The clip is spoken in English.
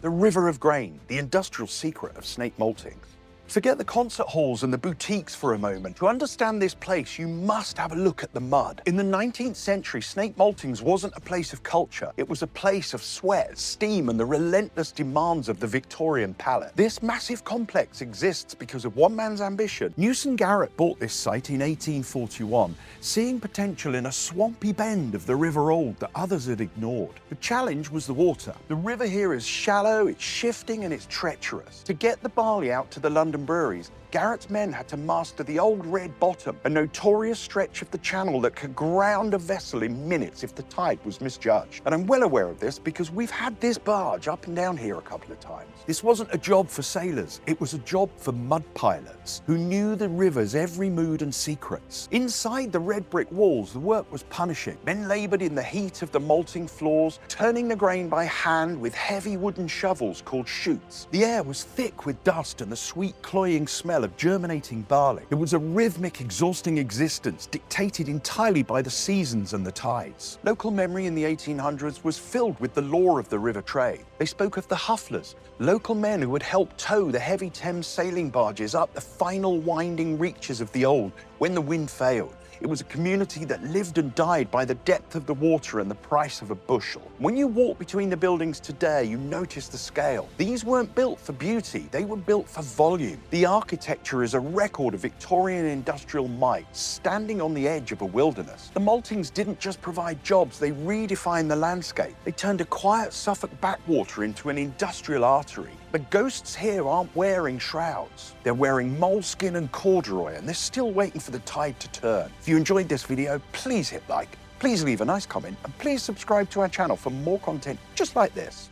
The River of Grain, the industrial secret of Snape Maltings. Forget the concert halls and the boutiques for a moment. To understand this place, you must have a look at the mud. In the 19th century, Snape Maltings wasn't a place of culture. It was a place of sweat, steam, and the relentless demands of the Victorian palate. This massive complex exists because of one man's ambition. Newson Garrett bought this site in 1841, seeing potential in a swampy bend of the River Alde that others had ignored. The challenge was the water. The river here is shallow, it's shifting, and it's treacherous. To get the barley out to the London breweries, Garrett's men had to master the Old Red Bottom, a notorious stretch of the channel that could ground a vessel in minutes if the tide was misjudged. And I'm well aware of this because we've had this barge up and down here a couple of times. This wasn't a job for sailors, it was a job for mud pilots who knew the river's every mood and secrets. Inside the red brick walls, the work was punishing. Men laboured in the heat of the malting floors, turning the grain by hand with heavy wooden shovels called chutes. The air was thick with dust and the sweet cloying smell of germinating barley. It was a rhythmic, exhausting existence dictated entirely by the seasons and the tides. Local memory in the 1800s was filled with the lore of the river trade. They spoke of the hufflers, local men who would help tow the heavy Thames sailing barges up the final winding reaches of the Alde when the wind failed. It was a community that lived and died by the depth of the water and the price of a bushel. When you walk between the buildings today, you notice the scale. These weren't built for beauty, they were built for volume. The architecture is a record of Victorian industrial might, standing on the edge of a wilderness. The Maltings didn't just provide jobs, they redefined the landscape. They turned a quiet Suffolk backwater into an industrial artery. The ghosts here aren't wearing shrouds. They're wearing moleskin and corduroy, and they're still waiting for the tide to turn. If you enjoyed this video, please hit like, please leave a nice comment, and please subscribe to our channel for more content just like this.